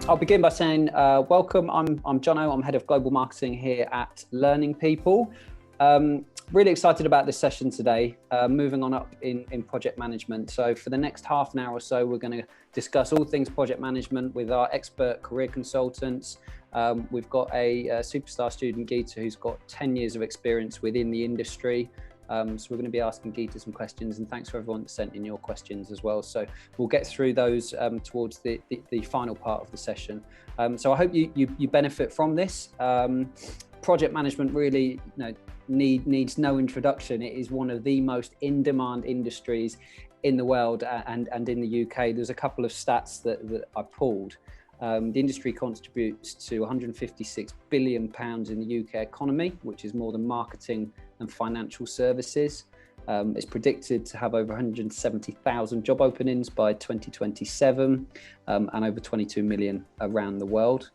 I'll begin by saying welcome. I'm Jono. I'm head of global marketing here at Learning People. Really excited about this session today, moving on up in project management. So for the next half an hour or so, we're going to discuss all things project management with our expert career consultants. We've got a superstar student, Geeta, who's got 10 years of experience within the industry. So we're going to be asking Geeta some questions, and thanks for everyone that sent in your questions as well. So we'll get through those towards the final part of the session. So I hope you benefit from this. Project management really needs no introduction. It is one of the most in-demand industries in the world and in the UK. There's a couple of stats that I pulled. The industry contributes to £156 billion in the UK economy, which is more than marketing and financial services. It's predicted to have over 170,000 job openings by 2027 and over 22 million around the world.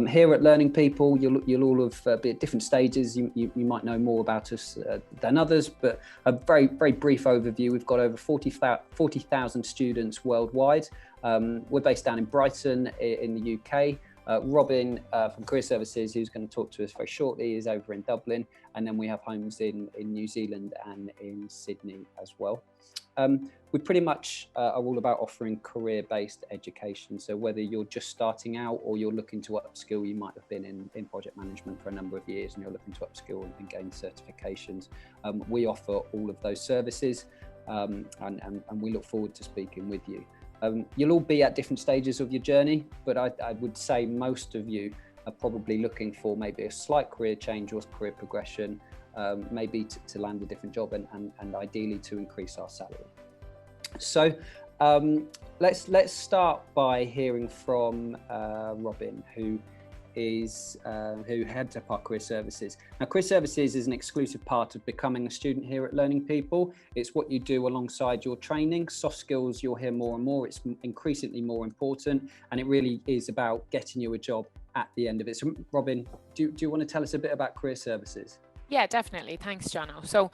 Here at Learning People, you'll all be at different stages. You might know more about us than others, but a very, very brief overview. We've got over 40,000 students worldwide. We're based down in Brighton in the UK. Robin from Career Services, who's going to talk to us very shortly, is over in Dublin. And then we have homes in New Zealand and in Sydney as well. We pretty much are all about offering career-based education. So whether you're just starting out or you're looking to upskill, you might have been in project management for a number of years and you're looking to upskill and gain certifications. We offer all of those services and we look forward to speaking with you. You'll all be at different stages of your journey, but I would say most of you are probably looking for maybe a slight career change or career progression, maybe to land a different job and ideally to increase our salary. So let's start by hearing from Robin, who heads up our Career Services. Now, Career Services is an exclusive part of becoming a student here at Learning People. It's what you do alongside your training. Soft skills, you'll hear more and more. It's increasingly more important, and it really is about getting you a job at the end of it. So, Robin, do you want to tell us a bit about Career Services? Yeah, definitely. Thanks, Jono. So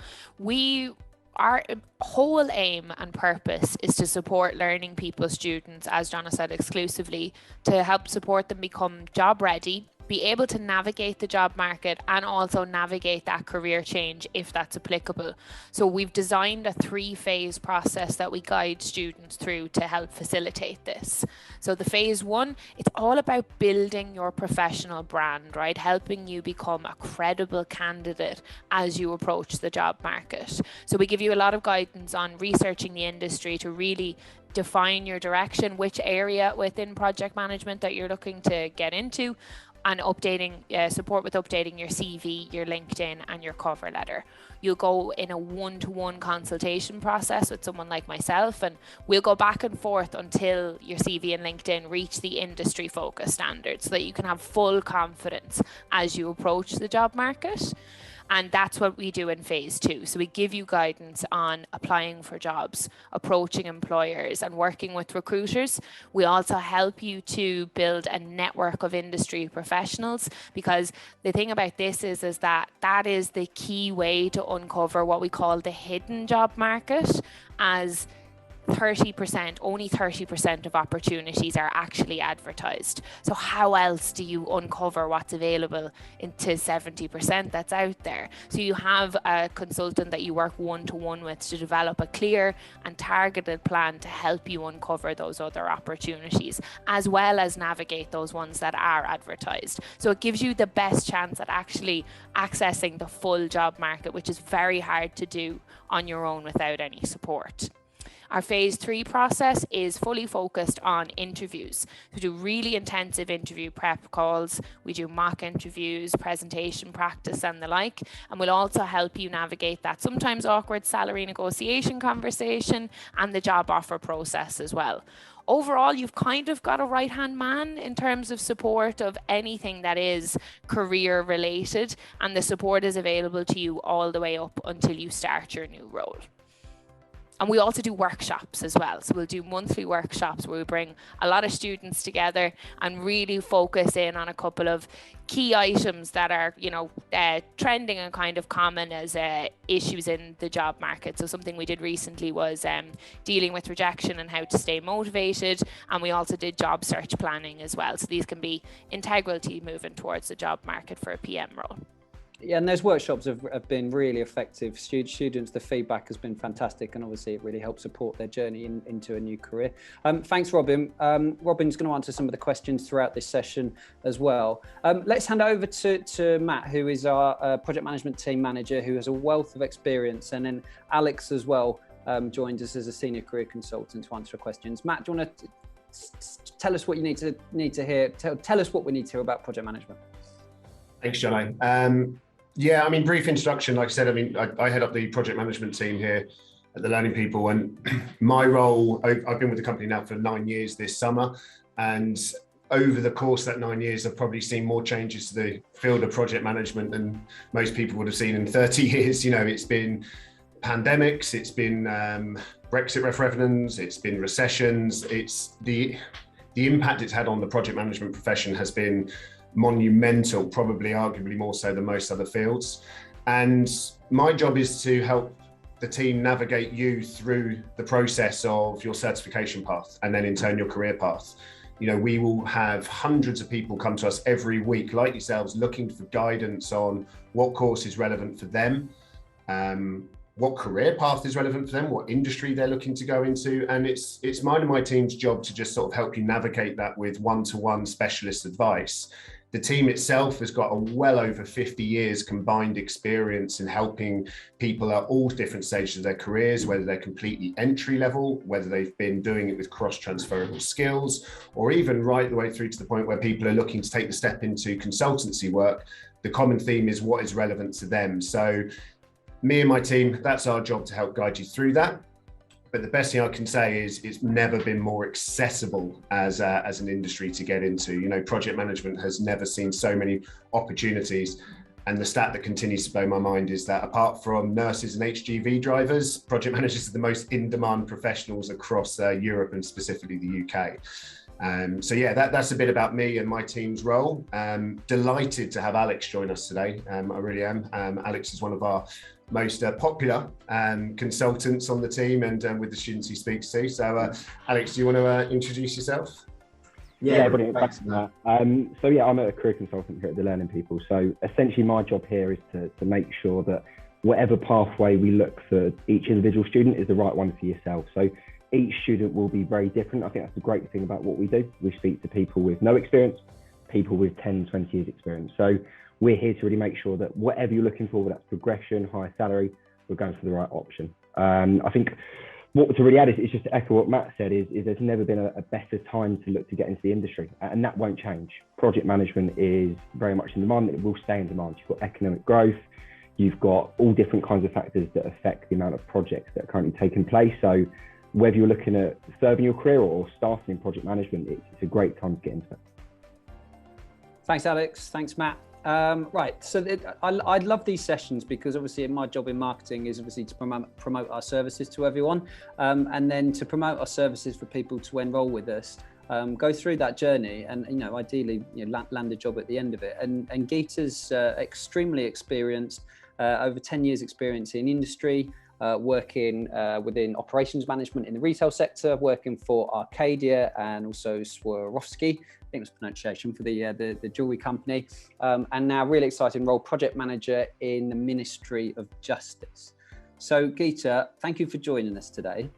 our whole aim and purpose is to support Learning People students, as Jono said, exclusively to help support them become job ready, be able to navigate the job market and also navigate that career change if that's applicable. So we've designed a 3-phase process that we guide students through to help facilitate this. So the phase 1, it's all about building your professional brand, right? Helping you become a credible candidate as you approach the job market. So we give you a lot of guidance on researching the industry to really define your direction, which area within project management that you're looking to get into, and support with updating your CV, your LinkedIn and your cover letter. You'll go in a one-to-one consultation process with someone like myself, and we'll go back and forth until your CV and LinkedIn reach the industry focus standards so that you can have full confidence as you approach the job market. And that's what we do in phase 2. So we give you guidance on applying for jobs, approaching employers and working with recruiters. We also help you to build a network of industry professionals, because the thing about this is that is the key way to uncover what we call the hidden job market, as only 30% of opportunities are actually advertised. So how else do you uncover what's available into 70% that's out there? So you have a consultant that you work one-to-one with to develop a clear and targeted plan to help you uncover those other opportunities, as well as navigate those ones that are advertised. So it gives you the best chance at actually accessing the full job market, which is very hard to do on your own without any support. Our phase 3 process is fully focused on interviews. We do really intensive interview prep calls. We do mock interviews, presentation practice and the like. And we'll also help you navigate that sometimes awkward salary negotiation conversation and the job offer process as well. Overall, you've kind of got a right-hand man in terms of support of anything that is career related, and the support is available to you all the way up until you start your new role. And we also do workshops as well. So we'll do monthly workshops where we bring a lot of students together and really focus in on a couple of key items that are, trending and kind of common as issues in the job market. So something we did recently was dealing with rejection and how to stay motivated. And we also did job search planning as well. So these can be integral to moving towards the job market for a PM role. Yeah, and those workshops have been really effective. Students, the feedback has been fantastic, and obviously it really helps support their journey into a new career. Thanks, Robin. Robin's going to answer some of the questions throughout this session as well. Let's hand over to Matt, who is our project management team manager, who has a wealth of experience, and then Alex as well joined us as a senior career consultant to answer questions. Matt, do you want to tell us what you need to hear? Tell us what we need to hear about project management. Thanks, Jono. Yeah, I mean, brief introduction. Like I said, I head up the project management team here at the Learning People, and my role, I've been with the company now for 9 years this summer, and over the course of that 9 years, I've probably seen more changes to the field of project management than most people would have seen in 30 years. It's been pandemics, it's been Brexit referendums, it's been recessions. It's the impact it's had on the project management profession has been monumental, probably arguably more so than most other fields. And my job is to help the team navigate you through the process of your certification path and then in turn your career path. We will have hundreds of people come to us every week, like yourselves, looking for guidance on what course is relevant for them, what career path is relevant for them, what industry they're looking to go into. And it's mine and my team's job to just sort of help you navigate that with one-to-one specialist advice. The team itself has got a well over 50 years combined experience in helping people at all different stages of their careers, whether they're completely entry level, whether they've been doing it with cross-transferable skills, or even right the way through to the point where people are looking to take the step into consultancy work. The common theme is what is relevant to them. So me and my team, that's our job, to help guide you through that. But the best thing I can say is it's never been more accessible as an industry to get into. Project management has never seen so many opportunities. And the stat that continues to blow my mind is that apart from nurses and HGV drivers, project managers are the most in-demand professionals across Europe and specifically the UK. So yeah, that's a bit about me and my team's role. Delighted to have Alex join us today. I really am. Alex is one of our most popular consultants on the team and with the students he speaks to. So Alex, do you want to introduce yourself? Yeah, brilliant. Thanks for that. So yeah, I'm a career consultant here at the Learning People. So essentially my job here is to make sure that whatever pathway we look for each individual student is the right one for yourself. So each student will be very different. I think that's the great thing about what we do. We speak to people with no experience, people with 10, 20 years experience. So we're here to really make sure that whatever you're looking for, whether that's progression, higher salary, we're going for the right option. I think what to really add is just to echo what Matt said, is there's never been a better time to look to get into the industry, and that won't change. Project management is very much in demand, and it will stay in demand. You've got economic growth, you've got all different kinds of factors that affect the amount of projects that are currently taking place. So whether you're looking at serving your career or starting in project management, it's a great time to get into it. Thanks, Alex. Thanks, Matt. Right, so I love these sessions because obviously my job in marketing is obviously to promote our services to everyone, and then to promote our services for people to enrol with us, go through that journey, and ideally land a job at the end of it. And Geeta's extremely experienced, over 10 years experience in industry, working within operations management in the retail sector, working for Arcadia and also Swarovski, I think it was pronunciation, for the jewelry company, and now really exciting role, project manager in the Ministry of Justice. So Geeta, thank you for joining us today.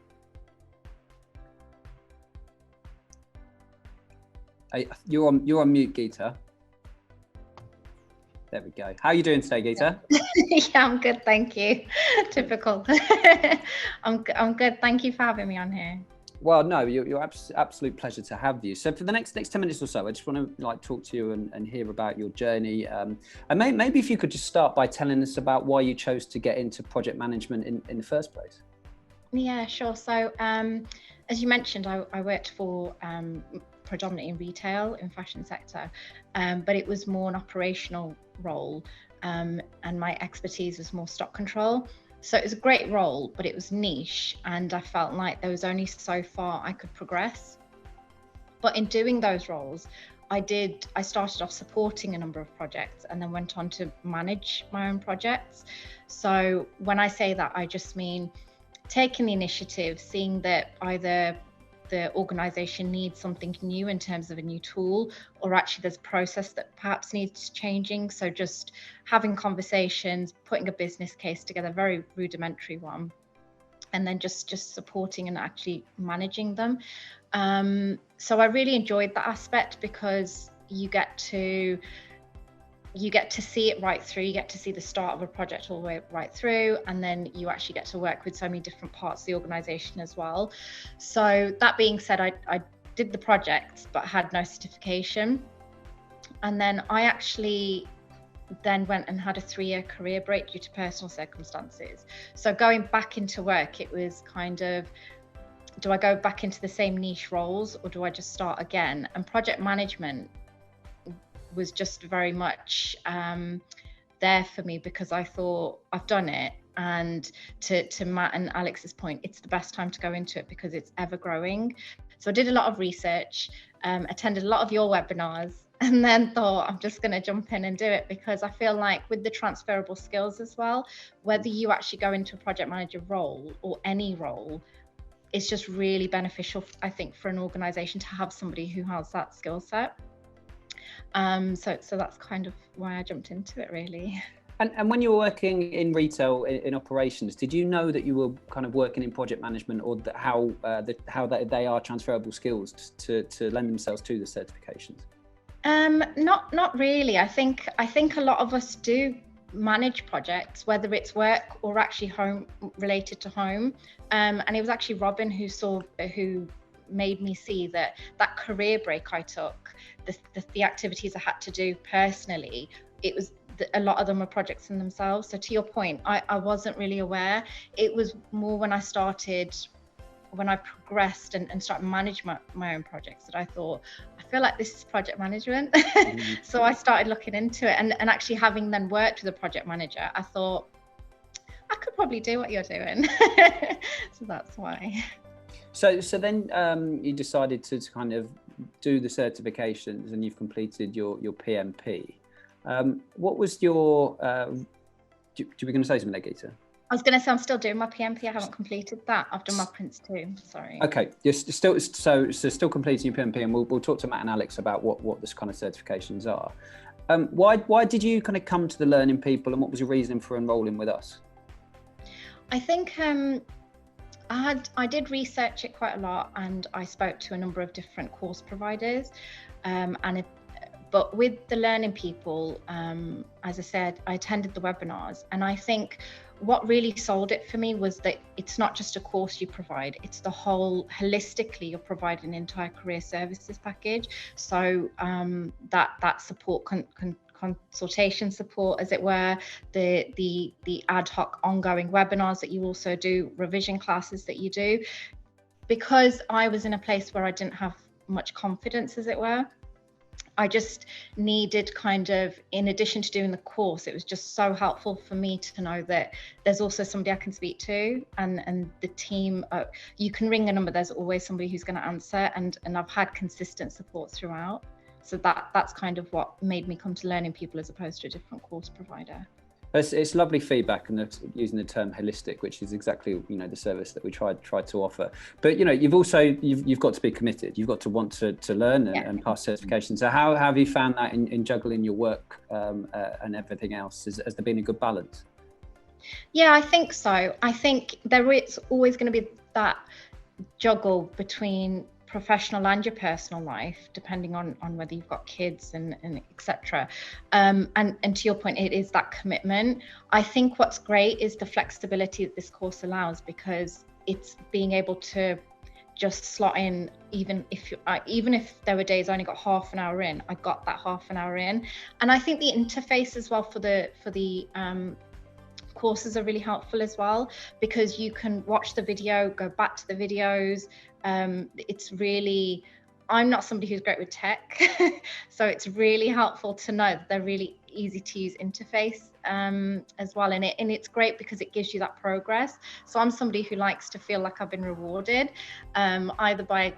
You're on mute, Geeta. There we go. How are you doing today, Geeta? Yeah, I'm good, thank you. Typical. I'm good. Thank you for having me on here. Well, no, you're absolute pleasure to have you. So for the next 10 minutes or so, I just want to talk to you and hear about your journey. And maybe if you could just start by telling us about why you chose to get into project management in the first place. Yeah, sure. So as you mentioned, I worked for predominantly in retail, in fashion sector, but it was more an operational role, and my expertise was more stock control. So it was a great role, but it was niche, and I felt like there was only so far I could progress. But in doing those roles, I started off supporting a number of projects and then went on to manage my own projects. So when I say that, I just mean taking the initiative, seeing that either the organization needs something new in terms of a new tool, or actually there's a process that perhaps needs changing. So just having conversations, putting a business case together, very rudimentary one, and then just supporting and actually managing them. So I really enjoyed that aspect, because you get to see it right through. You get to see the start of a project all the way right through, and then you actually get to work with so many different parts of the organization as well. So that being said, I did the project but had no certification, and then I actually then went and had a 3-year career break due to personal circumstances. So going back into work, it was kind of, do I go back into the same niche roles, or do I just start again? And project management was just very much there for me, because I thought, I've done it. And to Matt and Alex's point, it's the best time to go into it because it's ever growing. So I did a lot of research, attended a lot of your webinars, and then thought, I'm just going to jump in and do it, because I feel like with the transferable skills as well, whether you actually go into a project manager role or any role, it's just really beneficial, I think, for an organization to have somebody who has that skill set. So that's kind of why I jumped into it, really. And when you were working in retail, in operations, did you know that you were kind of working in project management, or how they are transferable skills to lend themselves to the certifications? Not really. I think a lot of us do manage projects, whether it's work or actually home related to home. And it was actually Robin who made me see that career break I took, the activities I had to do personally, it was a lot of them were projects in themselves. So to your point, I wasn't really aware. It was more when I progressed and started managing my own projects that I thought, I feel like this is project management. So I started looking into it, and actually having then worked with a project manager, I thought I could probably do what you're doing. So that's why. So then you decided to kind of do the certifications, and you've completed your PMP. What was your, do you were going to say something there, Geeta? I was going to say I'm still doing my PMP. I haven't completed that. I've done my Prince 2. Sorry. Okay, you're still still completing your PMP, and we'll talk to Matt and Alex about what this kind of certifications are. Why did you kind of come to the Learning People, and what was your reason for enrolling with us? I think I did research it quite a lot, and I spoke to a number of different course providers, but with the Learning People, as I said, I attended the webinars, and I think what really sold it for me was that it's not just a course you provide, it's the whole, holistically, you're providing an entire career services package. So that support, consultation support, as it were, the ad hoc ongoing webinars that you also do, revision classes that you do. Because I was in a place where I didn't have much confidence, as it were, I just needed kind of, in addition to doing the course, it was just so helpful for me to know that there's also somebody I can speak to, and the team, you can ring a number, there's always somebody who's going to answer, and I've had consistent support throughout. So that's kind of what made me come to Learning People as opposed to a different course provider. It's lovely feedback, and using the term holistic, which is exactly the service that we tried to offer. But you've also you've got to be committed. You've got to want to learn and pass certifications. So how have you found that in juggling your work and everything else? Has there been a good balance? Yeah, I think so. I think there is always going to be that juggle between professional and your personal life, depending on whether you've got kids and etc. And to your point, it is that commitment. I think what's great is the flexibility that this course allows, because it's being able to just slot in, even if there were days I only got half an hour in, I got that half an hour in. And I think the interface as well for the courses are really helpful as well, because you can watch the video, go back to the videos. It's really, I'm not somebody who's great with tech, so it's really helpful to know that they're really easy to use interface as well in it, and it's great because it gives you that progress. So I'm somebody who likes to feel like I've been rewarded, either by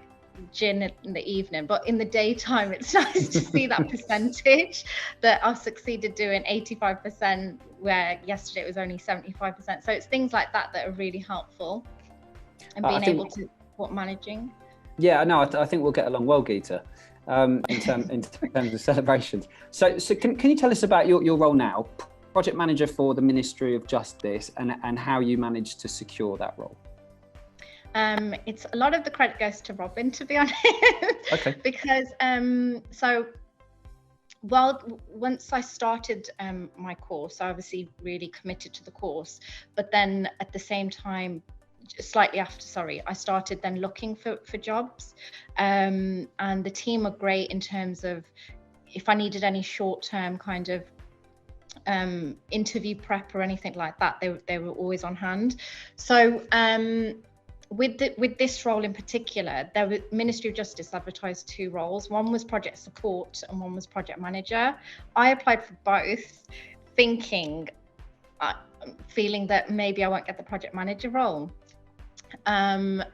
gin in the evening, but in the daytime it's nice to see that percentage that I've succeeded doing 85%, where yesterday it was only 75%. So it's things like that that are really helpful, and being able to support managing. Yeah, no, I think we'll get along well, Geeta, in terms of celebrations. So can you tell us about your role now, project manager for the Ministry of Justice, and how you managed to secure that role? It's a lot of the credit goes to Robin, to be honest. Okay. Because once I started my course, I obviously really committed to the course, but then at the same time, slightly after, I started then looking for jobs, and the team are great in terms of if I needed any short-term kind of interview prep or anything like that, they were always on hand. So with this role in particular, the Ministry of Justice advertised 2 roles. One was project support and one was project manager. I applied for both, feeling that maybe I won't get the project manager role. And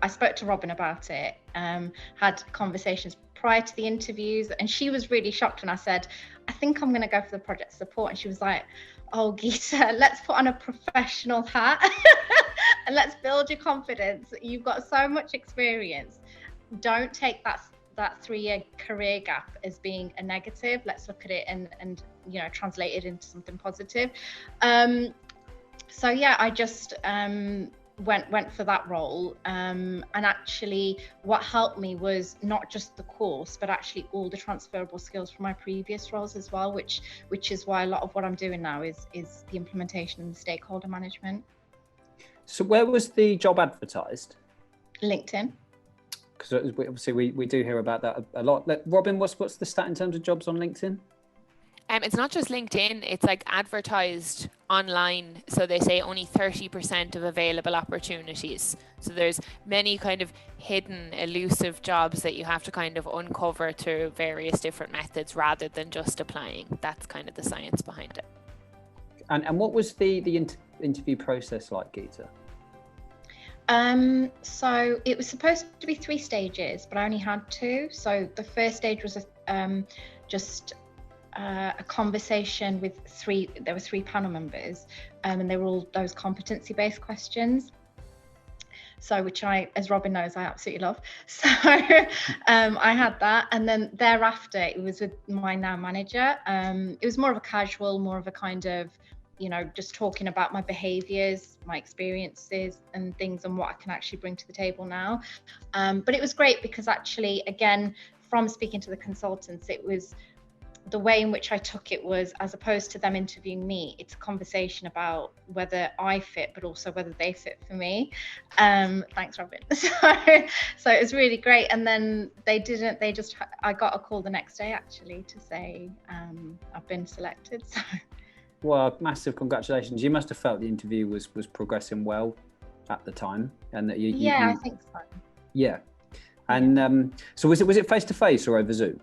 I spoke to Robin about it, had conversations prior to the interviews, and she was really shocked when I said, I think I'm going to go for the project support. And she was like, oh, Geeta, let's put on a professional hat and let's build your confidence. You've got so much experience. Don't take that 3-year career gap as being a negative. Let's look at it and translate it into something positive. So yeah, I just went for that role, and actually what helped me was not just the course, but actually all the transferable skills from my previous roles as well, which is why a lot of what I'm doing now is the implementation and the stakeholder management. So where was the job advertised? LinkedIn. Because obviously we do hear about that a lot. Robin, what's the stat in terms of jobs on LinkedIn? It's not just LinkedIn, it's like advertised online. So they say only 30% of available opportunities. So there's many kind of hidden, elusive jobs that you have to kind of uncover through various different methods rather than just applying. That's kind of the science behind it. And what was the interview process like, Geeta? So it was supposed to be 3 stages, but I only had 2. So the first stage was just a conversation with 3 panel members, and they were all those competency-based questions. So which as Robin knows, I absolutely love. So I had that, and then thereafter it was with my now manager. It was more of a casual, more of a kind of, just talking about my behaviors, my experiences and things, and what I can actually bring to the table now. But it was great because actually, again, from speaking to the consultants, it was the way in which I took it was, as opposed to them interviewing me, it's a conversation about whether I fit, but also whether they fit for me. Thanks, Robin. So it was really great. And then I got a call the next day actually to say I've been selected. So. Well, massive congratulations. You must have felt the interview was progressing well at the time, and that you I think so. Yeah. And so was it face to face or over Zoom?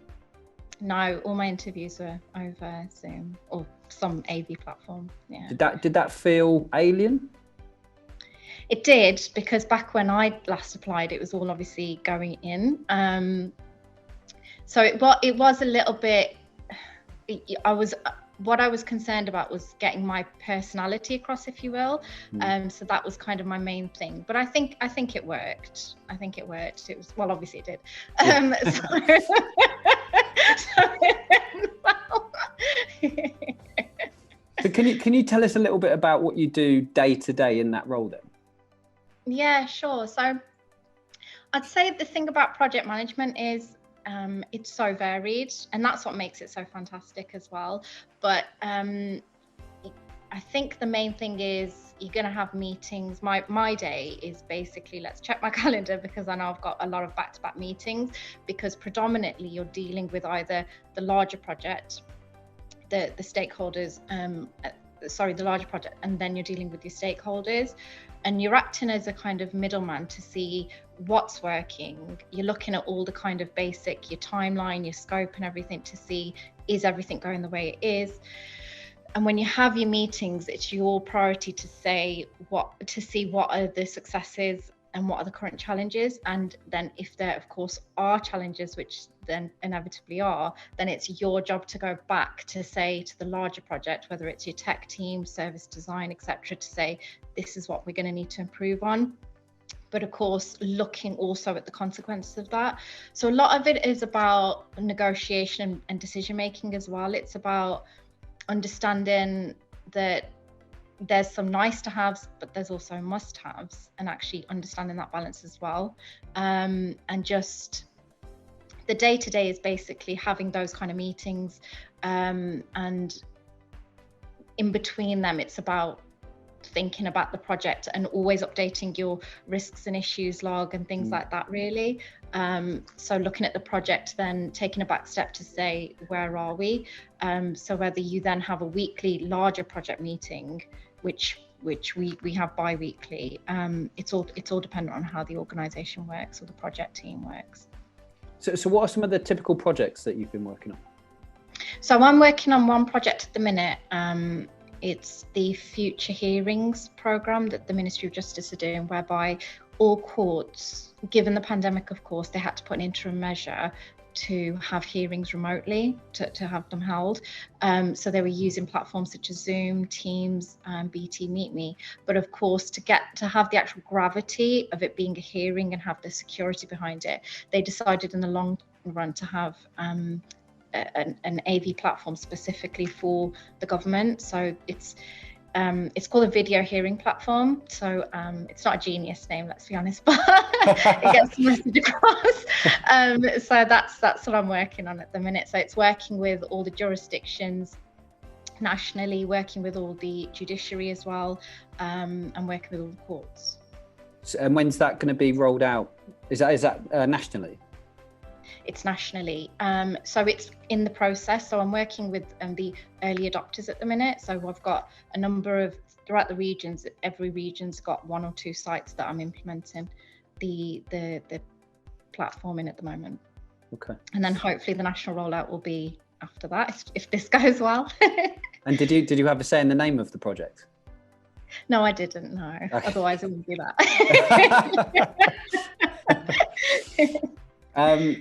No, all my interviews were over Zoom or some AV platform. Yeah. Did that feel alien? It did, because back when I last applied, it was all obviously going in. So it was a little bit. What I was concerned about was getting my personality across, if you will. So that was kind of my main thing. But I think it worked. It was, well, obviously it did. So can you tell us a little bit about what you do day to day in that role then? Yeah, sure. So I'd say the thing about project management is it's so varied, and that's what makes it so fantastic as well. But I think the main thing is you're going to have meetings. My day is basically, let's check my calendar, because I know I've got a lot of back-to-back meetings, because predominantly you're dealing with either the larger project, the stakeholders, the larger project, and then you're dealing with your stakeholders, and you're acting as a kind of middleman to see what's working. You're looking at all the kind of basic, your timeline, your scope and everything to see, is everything going the way it is? And when you have your meetings, it's your priority to see what are the successes and what are the current challenges. And then if there, of course, are challenges, which then inevitably are, then it's your job to go back to say to the larger project, whether it's your tech team, service design, etc., to say, this is what we're going to need to improve on. But of course, looking also at the consequences of that. So a lot of it is about negotiation and decision making as well. It's about understanding that there's some nice to haves, but there's also must haves, and actually understanding that balance as well. And just the day to day is basically having those kind of meetings, and in between them, it's about thinking about the project and always updating your risks and issues log and things like that, really. So looking at the project, then taking a back step to say, where are we? So whether you then have a weekly larger project meeting, which we have bi-weekly, it's all dependent on how the organization works or the project team works. So what are some of the typical projects that you've been working on? So I'm working on one project at the minute. It's the Future Hearings programme that the Ministry of Justice are doing, whereby all courts, given the pandemic, of course, they had to put an interim measure to have hearings remotely, to have them held. So they were using platforms such as Zoom, Teams, BT Meet Me. But of course, to have the actual gravity of it being a hearing and have the security behind it, they decided in the long run to have an AV platform specifically for the government. So it's called a video hearing platform. So it's not a genius name, let's be honest, but it gets the message across. So that's what I'm working on at the minute. So it's working with all the jurisdictions nationally, working with all the judiciary as well, and working with all the courts. So, and when's that going to be rolled out? Is that nationally? It's nationally. So it's in the process. So I'm working with the early adopters at the minute. So I've got a number of, throughout the regions, every region's got 1 or 2 sites that I'm implementing the platform in at the moment. Okay. And then hopefully the national rollout will be after that, if this goes well. And did you have a say in the name of the project? No, I didn't, no. Okay. Otherwise I wouldn't do that.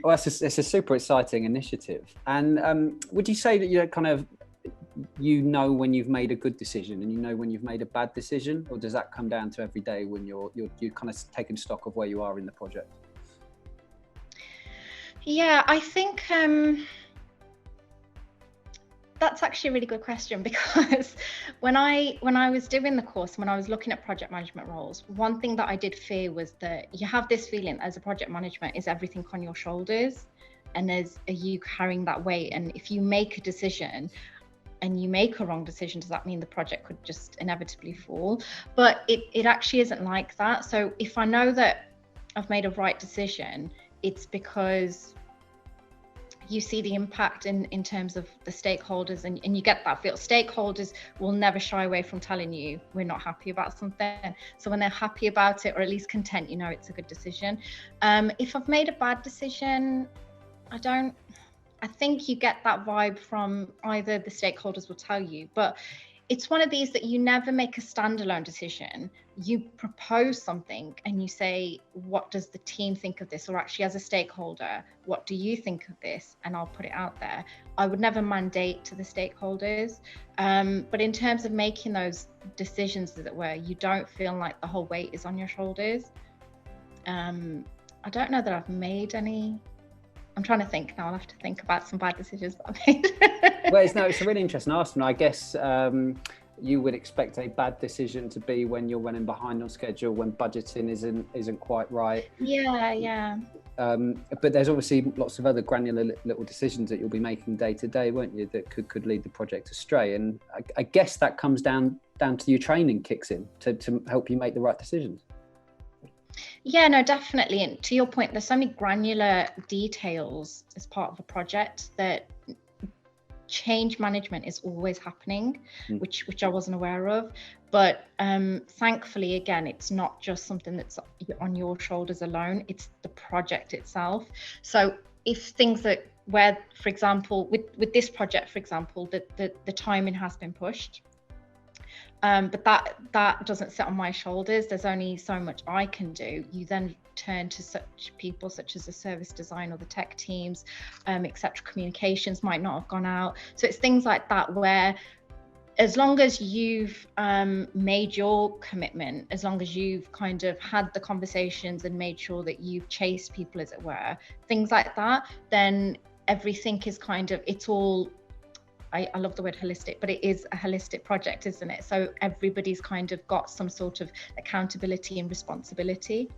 Well, it's a super exciting initiative. And would you say that you know when you've made a good decision and you know when you've made a bad decision, or does that come down to every day when you're kind of taking stock of where you are in the project? Yeah, I think that's actually a really good question, because when I was doing the course, when I was looking at project management roles, one thing that I did fear was that you have this feeling as a project management is everything on your shoulders, and are you carrying that weight? And if you make a decision and you make a wrong decision, does that mean the project could just inevitably fall? But it actually isn't like that. So if I know that I've made a right decision, it's because you see the impact in terms of the stakeholders, and you get that feel. Stakeholders will never shy away from telling you we're not happy about something. So when they're happy about it, or at least content, you know it's a good decision. If I've made a bad decision, I think you get that vibe from either the stakeholders will tell you, but it's one of these that you never make a standalone decision. You propose something and you say, what does the team think of this? Or actually, as a stakeholder, what do you think of this? And I'll put it out there. I would never mandate to the stakeholders. But in terms of making those decisions, as it were, you don't feel like the whole weight is on your shoulders. I don't know that I've made any. I'm trying to think now. I'll have to think about some bad decisions that I've made. Well, it's a really interesting answer. I guess you would expect a bad decision to be when you're running behind on schedule, when budgeting isn't quite right. Yeah. But there's obviously lots of other granular little decisions that you'll be making day to day, won't you, that could lead the project astray. And I guess that comes down to your training kicks in to help you make the right decisions. Yeah, no, definitely. And to your point, there's so many granular details as part of a project that change management is always happening, which I wasn't aware of. But thankfully, again, it's not just something that's on your shoulders alone, it's the project itself. So if things that where, for example, with this project, for example, the timing has been pushed, but that doesn't sit on my shoulders. There's only so much I can do. You then turn to such people such as the service design or the tech teams, etc. Communications might not have gone out. So it's things like that where, as long as you've made your commitment, as long as you've kind of had the conversations and made sure that you've chased people, as it were, things like that, then everything is kind of, it's all, I love the word holistic, but it is a holistic project, isn't it? So everybody's kind of got some sort of accountability and responsibility.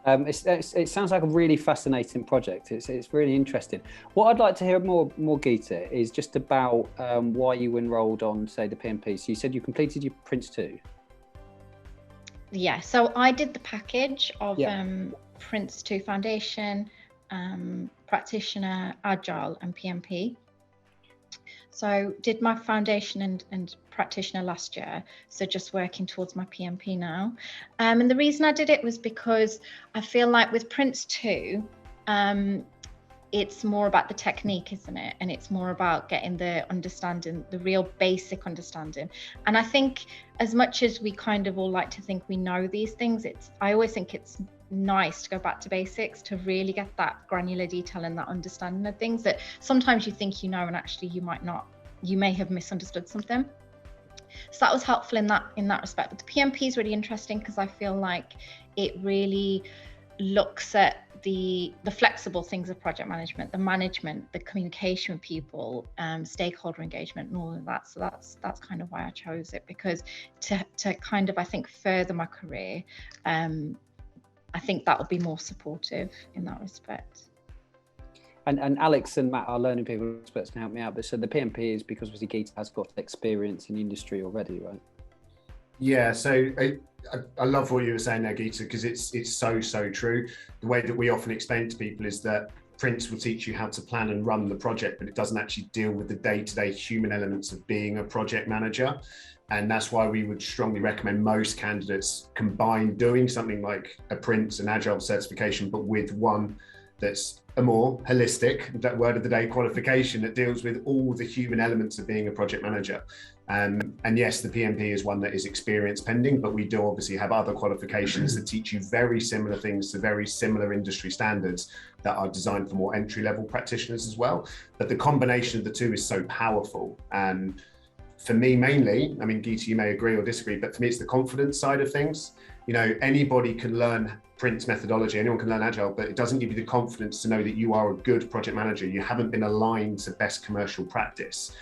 It sounds like a really fascinating project. It's really interesting. What I'd like to hear more, Geeta, is just about why you enrolled on, say, the PMP. So you said you completed your Prince 2. Yeah, so I did the package of Prince 2 Foundation, Practitioner, Agile and PMP. So did my foundation and practitioner last year, so just working towards my PMP now. And the reason I did it was because I feel like with Prince 2, it's more about the technique, isn't it? And it's more about getting the understanding, the real basic understanding. And I think as much as we kind of all like to think we know these things, I always think it's nice to go back to basics, to really get that granular detail and that understanding of things that sometimes you think you know and actually you might not, you may have misunderstood something. So that was helpful in that respect. But the PMP is really interesting because I feel like it really looks at the flexible things of project management, the management, the communication with people, stakeholder engagement and all of that. So that's kind of why I chose it, because to kind of, I think, further my career, I think that will be more supportive in that respect. And Alex and Matt are learning people experts, can help me out. But so the PMP is because obviously Geeta has got experience in the industry already, right? Yeah, so I love what you were saying there, Geeta, because it's so true. The way that we often explain to people is that Prince will teach you how to plan and run the project, but it doesn't actually deal with the day-to-day human elements of being a project manager. And that's why we would strongly recommend most candidates combine doing something like a Prince and Agile certification, but with one that's a more holistic, that word of the day, qualification that deals with all the human elements of being a project manager. And yes, the PMP is one that is experience pending, but we do obviously have other qualifications that teach you very similar things to very similar industry standards that are designed for more entry-level practitioners as well. But the combination of the two is so powerful. And for me, mainly, I mean, Geeta, you may agree or disagree, but for me, it's the confidence side of things. You know, anybody can learn Prince methodology, anyone can learn Agile, but it doesn't give you the confidence to know that you are a good project manager. You haven't been aligned to best commercial practice.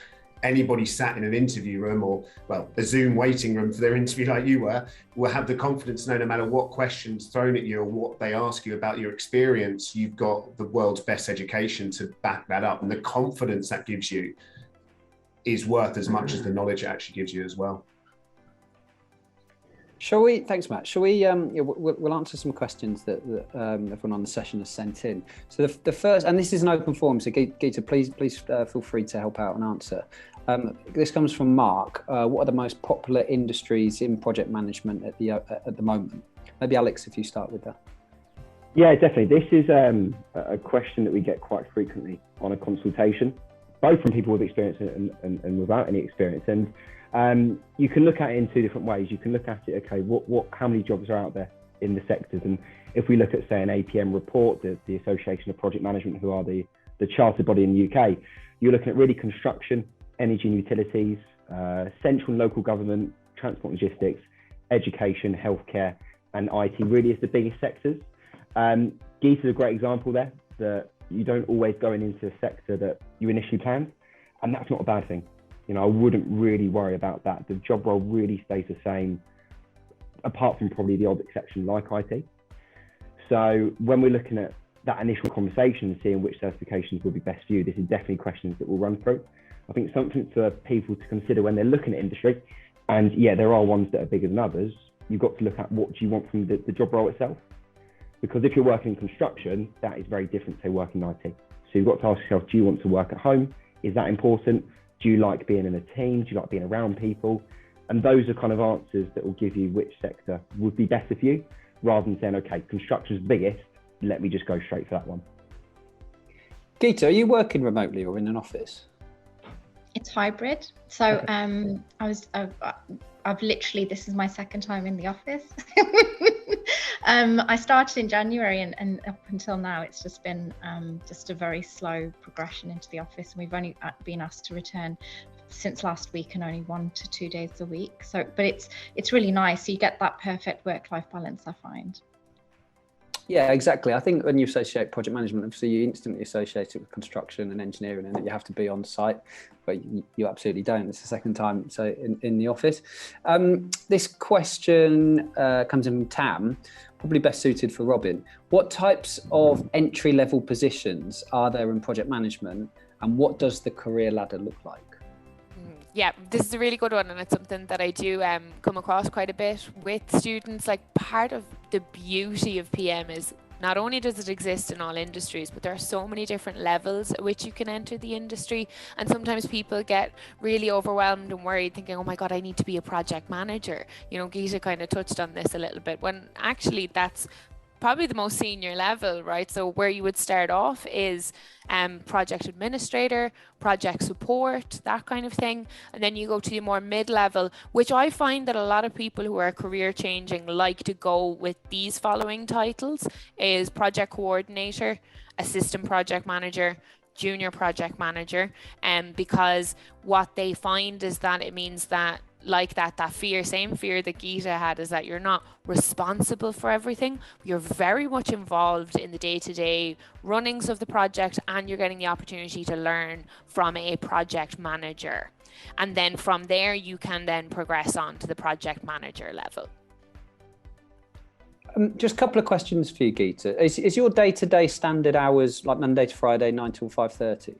Anybody sat in an interview room or, well, a Zoom waiting room for their interview like you were, will have the confidence to know no matter what questions thrown at you or what they ask you about your experience, you've got the world's best education to back that up. And the confidence that gives you is worth as much as the knowledge it actually gives you as well. Shall we? Thanks, Matt. Shall we? We'll answer some questions that everyone on the session has sent in. So the first, and this is an open forum, so Geeta, please feel free to help out and answer. This comes from Mark. What are the most popular industries in project management at the moment? Maybe Alex, if you start with that. Yeah, definitely. This is a question that we get quite frequently on a consultation, both from people with experience and without any experience. And you can look at it in two different ways. You can look at it, okay, how many jobs are out there in the sectors? And if we look at, say, an APM report, the Association of Project Management, who are the chartered body in the UK, you're looking at really construction, energy and utilities, central and local government, transport and logistics, education, healthcare, and IT really is the biggest sectors. Geeta is a great example there, that you don't always go into a sector that you initially planned, and that's not a bad thing. You know, I wouldn't really worry about that. The job role really stays the same, apart from probably the odd exception like IT. So when we're looking at that initial conversation and seeing which certifications will be best for you, this is definitely questions that we'll run through. I think something for people to consider when they're looking at industry, and yeah, there are ones that are bigger than others. You've got to look at what do you want from the job role itself. Because if you're working in construction, that is very different to working in IT. So you've got to ask yourself, do you want to work at home? Is that important? Do you like being in a team? Do you like being around people? And those are kind of answers that will give you which sector would be better for you, rather than saying, okay, construction's biggest, let me just go straight for that one. Geeta, are you working remotely or in an office? It's hybrid. So Okay. I've literally, this is my second time in the office. I started in January and up until now, it's just been just a very slow progression into the office. And we've only been asked to return since last week and only 1 to 2 days a week. So, but it's really nice. You get that perfect work-life balance, I find. Yeah, exactly. I think when you associate project management, obviously you instantly associate it with construction and engineering, and that you have to be on site, but you absolutely don't. It's the second time so in the office. This question comes in from Tam, probably best suited for Robin. What types of entry-level positions are there in project management, and what does the career ladder look like? Yeah, this is a really good one, and it's something that I do come across quite a bit with students. Like, part of the beauty of PM is not only does it exist in all industries, but there are so many different levels at which you can enter the industry. And sometimes people get really overwhelmed and worried, thinking, oh my God, I need to be a project manager. You know, Geeta kind of touched on this a little bit, when actually that's probably the most senior level, right? So where you would start off is project administrator, project support, that kind of thing. And then you go to the more mid-level, which I find that a lot of people who are career changing like to go with these following titles: is project coordinator, assistant project manager, junior project manager. Because what they find is that it means that, like that same fear that Geeta had, is that you're not responsible for everything. You're very much involved in the day-to-day runnings of the project, and you're getting the opportunity to learn from a project manager. And then from there, you can then progress on to the project manager level. Just a couple of questions for you, Geeta. Is your day-to-day standard hours like Monday to Friday, 9 till 5:30?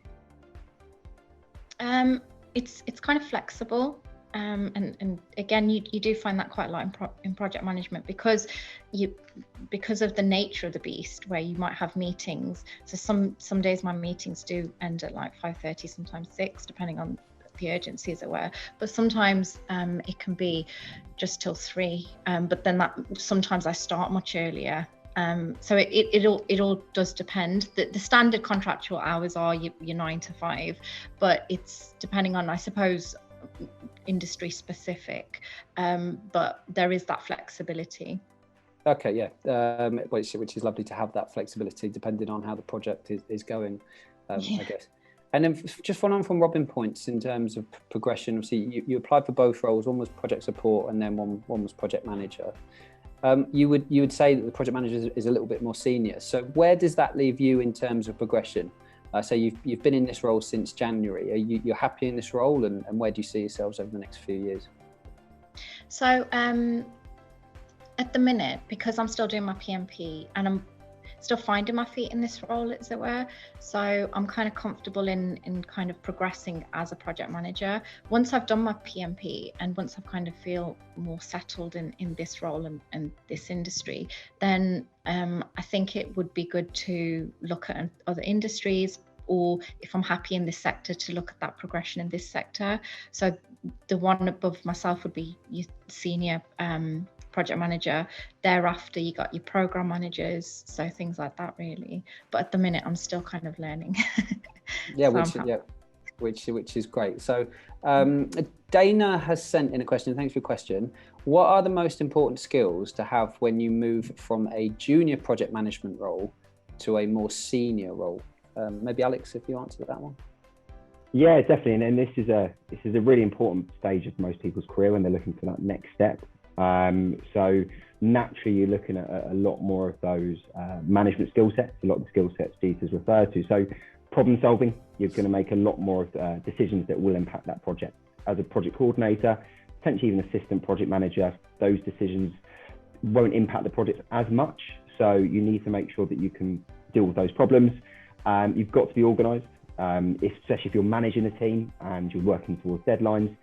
It's kind of flexible. And again, you do find that quite a lot in project management, because of the nature of the beast, where you might have meetings. So some days my meetings do end at like 5:30, sometimes 6, depending on the urgency, as it were. But sometimes it can be just till 3. But then sometimes I start much earlier. So it all does depend. The standard contractual hours are your 9 to 5, but it's depending on, I suppose, industry specific, but there is that flexibility. Okay, yeah, which is lovely to have that flexibility depending on how the project is going, I guess. And then just following on from Robin points in terms of progression, obviously you applied for both roles. One was project support and then one was project manager. You would say that the project manager is a little bit more senior. So where does that leave you in terms of progression? So you've been in this role since January. You're happy in this role, and where do you see yourselves over the next few years? So at the minute, because I'm still doing my PMP and I'm still finding my feet in this role, as it were, so I'm kind of comfortable in kind of progressing as a project manager. Once I've done my PMP and once I kind of feel more settled in this role and this industry, then I think it would be good to look at other industries, or if I'm happy in this sector, to look at that progression in this sector. So the one above myself would be your senior project manager. Thereafter, you got your program managers, so things like that, really. But at the minute, I'm still kind of learning. Yeah, which is great. So Dana has sent in a question. Thanks for your question. What are the most important skills to have when you move from a junior project management role to a more senior role? Maybe Alex, if you answer that one. Yeah, definitely. And this is a really important stage of most people's career when they're looking for that next step. So naturally, you're looking at a lot more of those management skill sets, a lot of the skill sets Geeta's referred to. So problem solving, you're going to make a lot more of decisions that will impact that project. As a project coordinator, potentially even assistant project manager, those decisions won't impact the project as much. So you need to make sure that you can deal with those problems. You've got to be organised, especially if you're managing a team and you're working towards deadlines.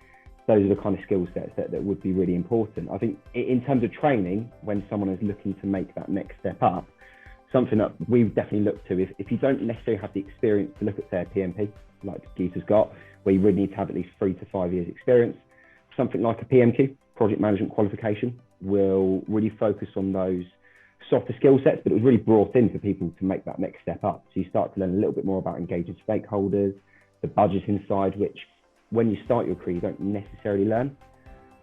Those are the kind of skill sets that would be really important. I think in terms of training, when someone is looking to make that next step up, something that we've definitely looked to, if you don't necessarily have the experience to look at, say, a PMP, like Geeta's got, where you really need to have at least 3 to 5 years experience, something like a PMQ, project management qualification, will really focus on those softer skill sets, but it was really brought in for people to make that next step up. So you start to learn a little bit more about engaging stakeholders, the budgeting side, which when you start your career, you don't necessarily learn.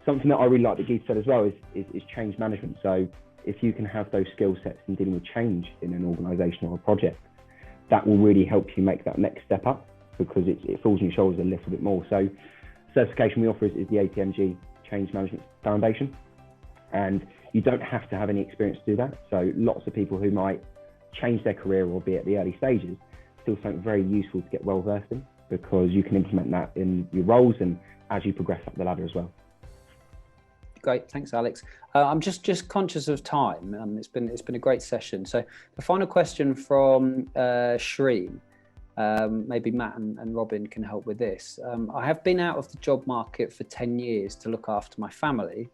Something that I really like that Geeta said as well is change management. So if you can have those skill sets in dealing with change in an organisation or a project, that will really help you make that next step up, because it falls on your shoulders a little bit more. So certification we offer is the APMG Change Management Foundation. And you don't have to have any experience to do that. So lots of people who might change their career or be at the early stages still find it very useful to get well versed in, because you can implement that in your roles and as you progress up the ladder as well. Great, thanks, Alex. I'm just conscious of time. It's been a great session. So the final question from Shreen, maybe Matt and Robin can help with this. I have been out of the job market for 10 years to look after my family.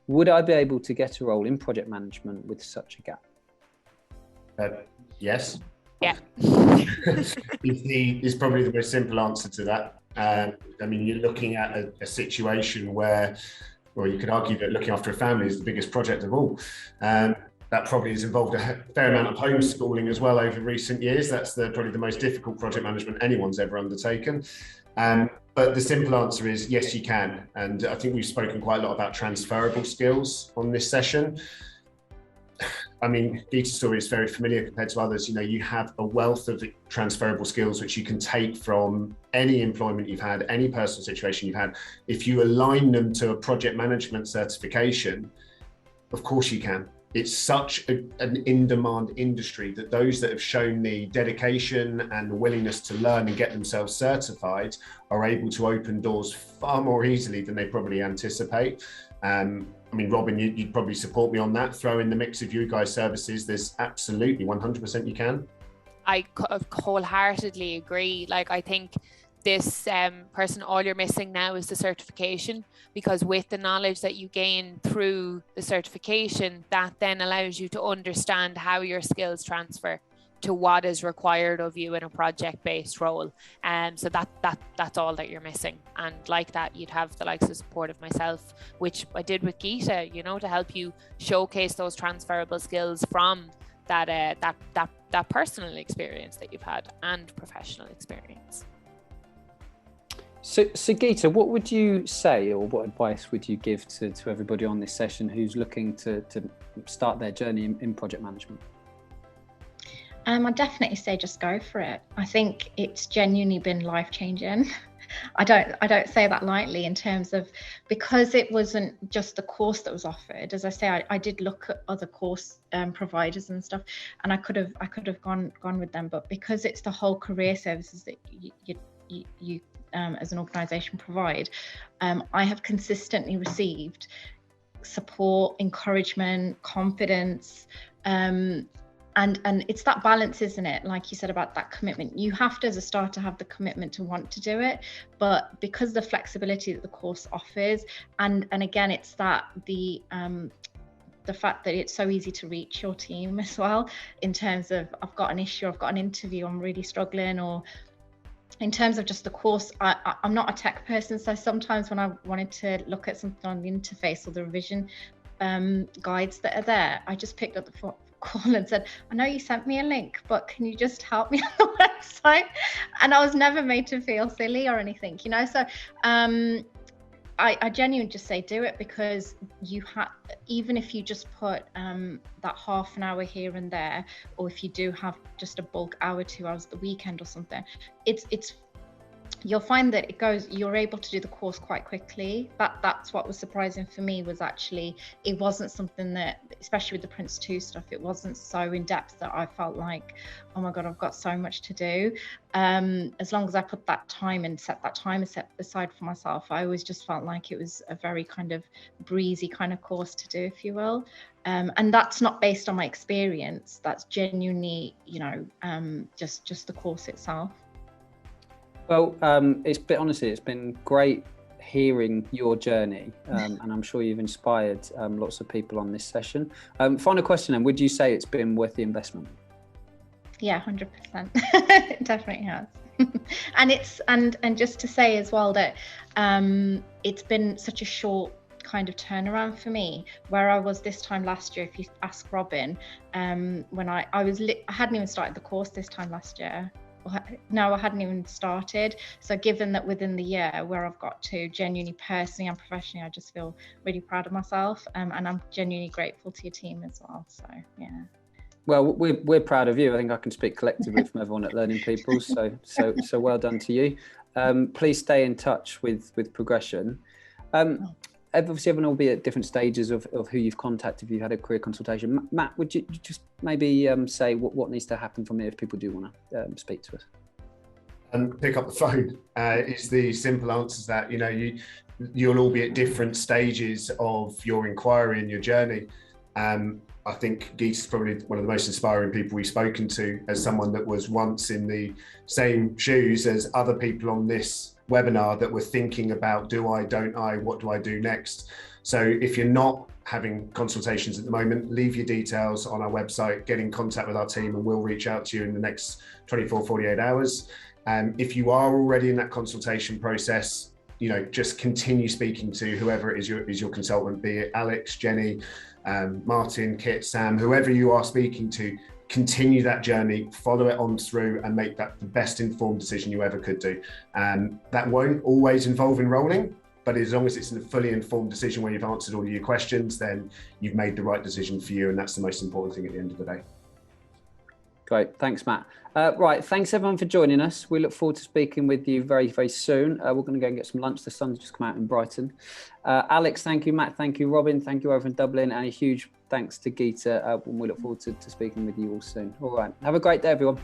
Would I be able to get a role in project management with such a gap? Yes. Yeah. is probably the most simple answer to that. I mean, you're looking at a situation where, well, you could argue that looking after a family is the biggest project of all. That probably has involved a fair amount of homeschooling as well over recent years. That's probably the most difficult project management anyone's ever undertaken. But the simple answer is yes, you can. And I think we've spoken quite a lot about transferable skills on this session. I mean, Geeta's story is very familiar compared to others. You know, you have a wealth of transferable skills which you can take from any employment you've had, any personal situation you've had. If you align them to a project management certification, of course you can. It's such an in-demand industry that those that have shown the dedication and the willingness to learn and get themselves certified are able to open doors far more easily than they probably anticipate. I mean, Robin, you'd probably support me on that. Throw in the mix of you guys' services. There's absolutely 100% you can. I wholeheartedly agree. Like, I think this person, all you're missing now is the certification, because with the knowledge that you gain through the certification, that then allows you to understand how your skills transfer to what is required of you in a project-based role. So that's all that you're missing. And like that, you'd have the likes of support of myself, which I did with Geeta, you know, to help you showcase those transferable skills from that personal experience that you've had and professional experience. So Geeta, what would you say, or what advice would you give to everybody on this session who's looking to start their journey in project management? I'd definitely say just go for it. I think it's genuinely been life-changing. I don't say that lightly, in terms of, because it wasn't just the course that was offered. As I say, I did look at other course providers and stuff, and I could have gone with them, but because it's the whole career services that you as an organisation provide, I have consistently received support, encouragement, confidence, and it's that balance, isn't it? Like you said about that commitment, you have to, as a starter, have the commitment to want to do it, but because the flexibility that the course offers, and again, it's that the fact that it's so easy to reach your team as well, in terms of, I've got an issue, I've got an interview, I'm really struggling, or in terms of just the course, I'm not a tech person, so sometimes when I wanted to look at something on the interface or the revision guides that are there, I just picked up the call and said, I know you sent me a link, but can you just help me on the website? And I was never made to feel silly or anything, you know. So I genuinely just say do it, because you have, even if you just put that half an hour here and there, or if you do have just a bulk hour, 2 hours at the weekend or something, it's you'll find that you're able to do the course quite quickly. That's what was surprising for me, was actually it wasn't something that, especially with the Prince 2 stuff, it wasn't so in depth that I felt like, oh my god, I've got so much to do. As long as I put that time and set that time aside for myself, I always just felt like it was a very kind of breezy kind of course to do, if you will. And that's not based on my experience, that's genuinely, you know, just the course itself. Well, it's been great hearing your journey, and I'm sure you've inspired lots of people on this session. Final question, then, would you say it's been worth the investment? Yeah, 100%. It definitely has. And just to say as well that it's been such a short kind of turnaround for me. Where I was this time last year, if you ask Robin, when I hadn't even started the course this time last year. No, I hadn't even started. So given that within the year where I've got to, genuinely personally and professionally, I just feel really proud of myself, and I'm genuinely grateful to your team as well. So yeah. Well, we're proud of you. I think I can speak collectively from everyone at Learning People. So well done to you. Please stay in touch with Progression. Obviously, everyone will be at different stages of who you've contacted if you had a career consultation. Matt, would you just maybe say what needs to happen from here if people do want to speak to us? Pick up the phone is the simple answer to that. You know, you'll all be at different stages of your inquiry and your journey. I think Geet's probably one of the most inspiring people we've spoken to, as someone that was once in the same shoes as other people on this webinar that were thinking about, do I, don't I, what do I do next? So if you're not having consultations at the moment, leave your details on our website, get in contact with our team, and we'll reach out to you in the next 24, 48 hours. If you are already in that consultation process, you know, just continue speaking to whoever is your consultant, be it Alex, Jenny, Martin, Kit, Sam, whoever you are speaking to. Continue that journey, follow it on through, and make that the best informed decision you ever could do. That won't always involve enrolling, but as long as it's a fully informed decision where you've answered all of your questions, then you've made the right decision for you, and that's the most important thing at the end of the day. Great, thanks, Matt. Right, thanks everyone for joining us. We look forward to speaking with you very, very soon. We're going to go and get some lunch. The sun's just come out in Brighton. Alex, thank you. Matt, thank you. Robin, thank you over in Dublin. And a huge thanks to Geeta. We look forward to speaking with you all soon. All right, have a great day, everyone.